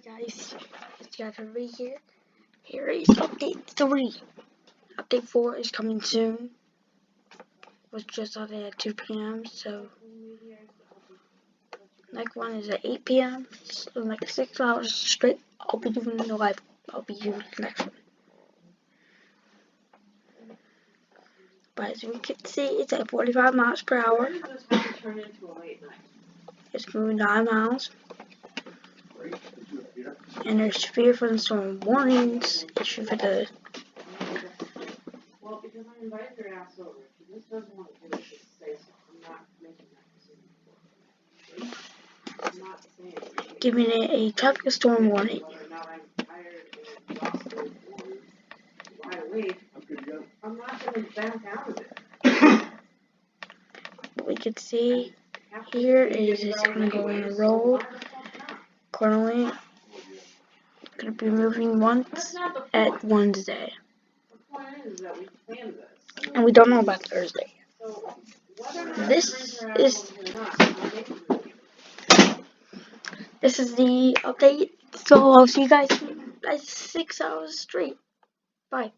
Guys, it's got to be here. Here is update 3. Update 4 is coming soon. Was just on at 2 p.m. So next one is at 8 p.m. So like 6 hours straight. I'll be doing the live. I'll be doing the next one. But as we can see, it's at 45 miles per hour. It's moving 9 miles. And there's fear for the storm warnings issued for the. Well, because I invited your ass over. She just doesn't want to say so. I'm not making that decision for her. I'm not saying. Giving it a tropical storm warning. Whether or not I'm tired and exhausted or wide awake, I'm not going to back out of it. What we can see here is it's going to go on a roll. Currently, it's going to be moving once at Wednesday. And we don't know about Thursday. This is the update. So I'll see you guys in 6 hours straight. Bye.